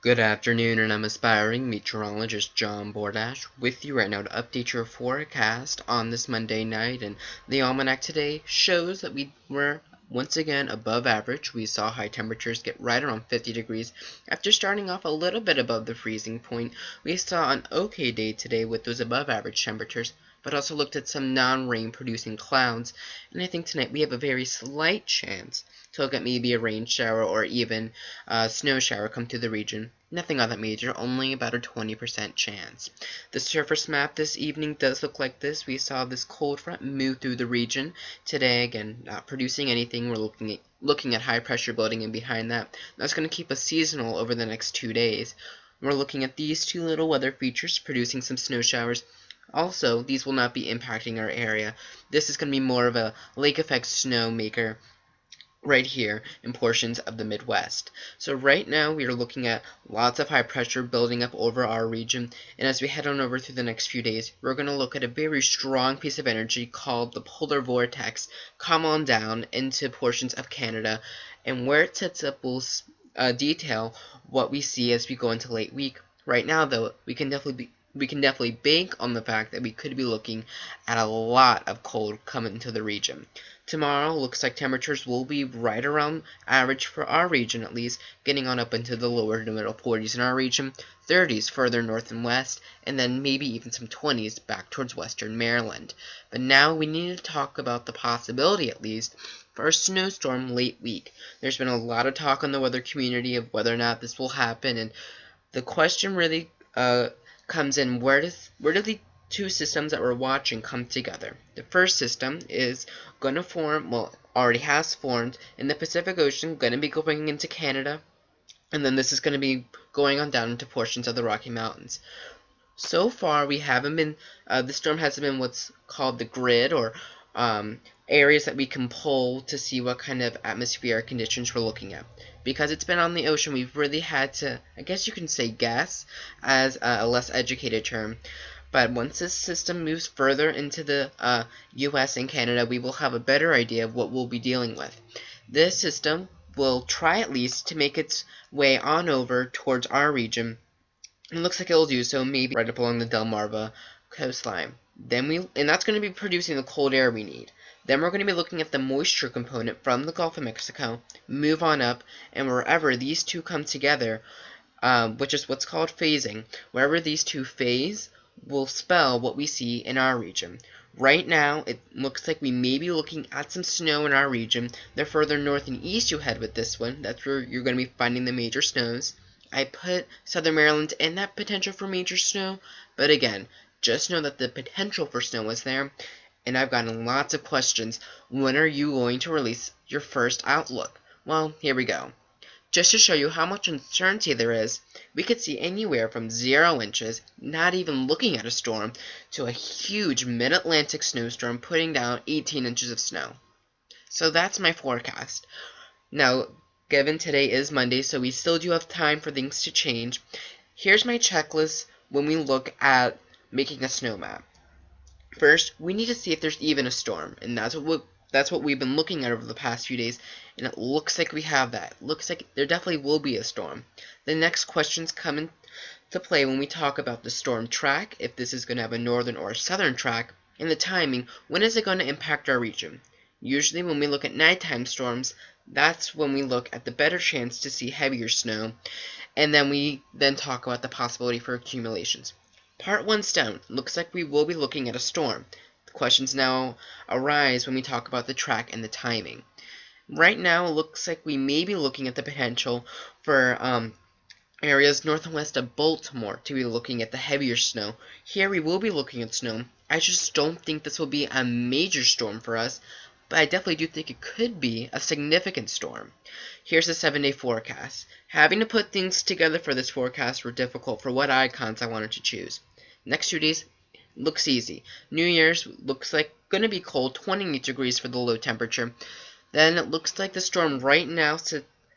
Good afternoon, and I'm aspiring meteorologist John Bordash with you right now to update your forecast on this Monday night. And the almanac today shows that we were once again above average. We saw high temperatures get right around 50 degrees after starting off a little bit above the freezing point. We saw an okay day today with those above average temperatures, but also looked at some non-rain producing clouds. And I think tonight we have a very slight chance to look at maybe a rain shower or even a snow shower come to the region. Nothing all that major, only about a 20% chance. The surface map this evening does look like this. We saw this cold front move through the region today. Again, not producing anything. We're looking at high pressure building in behind that. That's going to keep us seasonal over the next 2 days. We're looking at these two little weather features producing some snow showers. Also, these will not be impacting our area. This is going to be more of a lake effect snow maker right here in portions of the Midwest. So right now we are looking at lots of high pressure building up over our region, and as we head on over through the next few days, we're going to look at a very strong piece of energy called the polar vortex come on down into portions of Canada, and where it sets up will detail what we see as we go into late week. Right now though, we can definitely bank on the fact that we could be looking at a lot of cold coming into the region. Tomorrow looks like temperatures will be right around average for our region, at least, getting on up into the lower to middle 40s in our region, 30s further north and west, and then maybe even some 20s back towards western Maryland. But now we need to talk about the possibility, at least, for a snowstorm late week. There's been a lot of talk on the weather community of whether or not this will happen, and the question really comes in, where do the two systems that we're watching come together? The first system is going to form, well, already has formed in the Pacific Ocean, going to be going into Canada, and then this is going to be going on down into portions of the Rocky Mountains. So far, we haven't been, the storm hasn't been what's called the grid, or areas that we can pull to see what kind of atmospheric conditions we're looking at. Because it's been on the ocean, we've really had to, I guess you can say guess, as a less educated term. But once this system moves further into the US and Canada, we will have a better idea of what we'll be dealing with. This system will try at least to make its way on over towards our region. It looks like it'll do so maybe right up along the Delmarva coastline. And that's going to be producing the cold air we need. Then we're going to be looking at the moisture component from the Gulf of Mexico, move on up, and wherever these two come together, which is what's called phasing, wherever these two phase will spell what we see in our region. Right now, it looks like we may be looking at some snow in our region. The further north and east you head with this one, that's where you're going to be finding the major snows. I put Southern Maryland in that potential for major snow, but again, just know that the potential for snow is there, and I've gotten lots of questions. When are you going to release your first outlook? Well, here we go. Just to show you how much uncertainty there is, we could see anywhere from 0 inches, not even looking at a storm, to a huge mid-Atlantic snowstorm putting down 18 inches of snow. So that's my forecast. Now, given today is Monday, so we still do have time for things to change, here's my checklist when we look at making a snow map. First, we need to see if there's even a storm, and that's what we've been looking at over the past few days, and it looks like we have that. It looks like there definitely will be a storm. The next questions come into play when we talk about the storm track, if this is going to have a northern or a southern track, and the timing, when is it going to impact our region? Usually when we look at nighttime storms, that's when we look at the better chance to see heavier snow, and then we talk about the possibility for accumulations. Part 1's down. Looks like we will be looking at a storm. The questions now arise when we talk about the track and the timing. Right now, it looks like we may be looking at the potential for areas north and west of Baltimore to be looking at the heavier snow. Here we will be looking at snow. I just don't think this will be a major storm for us, but I definitely do think it could be a significant storm. Here's a 7-day forecast. Having to put things together for this forecast were difficult for what icons I wanted to choose. Next 2 days looks easy. New Year's looks like going to be cold, 28 degrees for the low temperature. Then it looks like the storm right now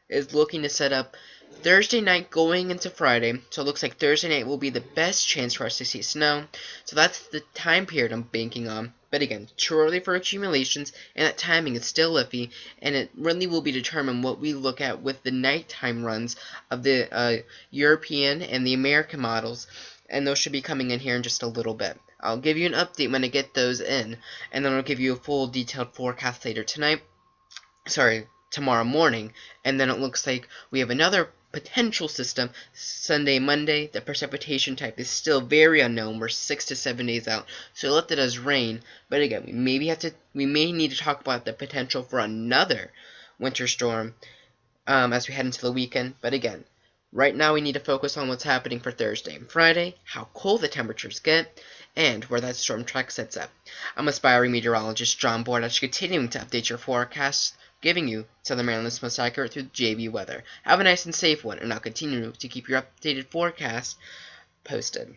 is looking to set up Thursday night going into Friday. So it looks like Thursday night will be the best chance for us to see snow. So that's the time period I'm banking on. But again, too early for accumulations, and that timing is still iffy, and it really will be determined what we look at with the nighttime runs of the European and the American models, and those should be coming in here in just a little bit. I'll give you an update when I get those in, and then I'll give you a full detailed forecast later tonight. Sorry, tomorrow morning, and then it looks like we have another potential system Sunday, Monday. The precipitation type is still very unknown. We're 6 to 7 days out, so let that does rain. But again, we may need to talk about the potential for another winter storm as we head into the weekend. But again, right now we need to focus on what's happening for Thursday and Friday, how cold the temperatures get, and where that storm track sets up. I'm aspiring meteorologist John Bordash, continuing to update your forecasts, giving you Southern Maryland's most accurate through JV weather. Have a nice and safe one, and I'll continue to keep your updated forecast posted.